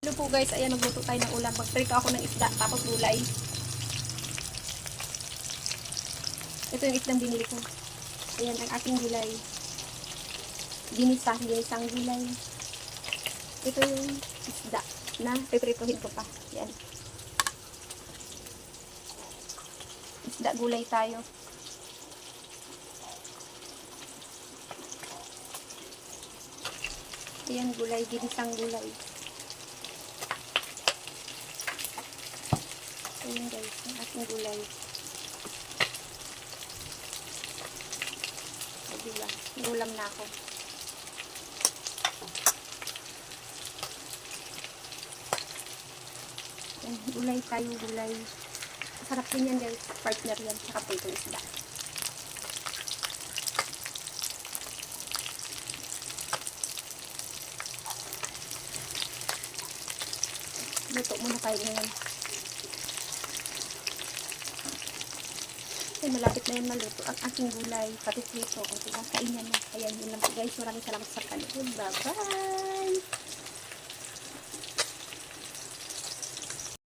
Ito po guys, ayan, magluto tayo ng ulam. Magprito ako ng isda, tapos gulay. Ito yung isdang binili ko. Ayan, ang ating gulay. Ginisang gulay. Ito yung isda na piprituhin ko pa. Ayan. Isda gulay tayo. Ayan, gulay, ginisang gulay. Ayan guys, ang ating gulay. Gulam na ako. Ayan, gulay tayo, gulay. Sarap din yan guys, partner yan, saka pa itong isda. Luto muna tayo ngayon. Ay, malapit na yan maluto ang aking gulay, pati prito. O, diba? Kain yan na. Ayan, yun lang po guys. Maraming salamat sa panood. Bye-bye!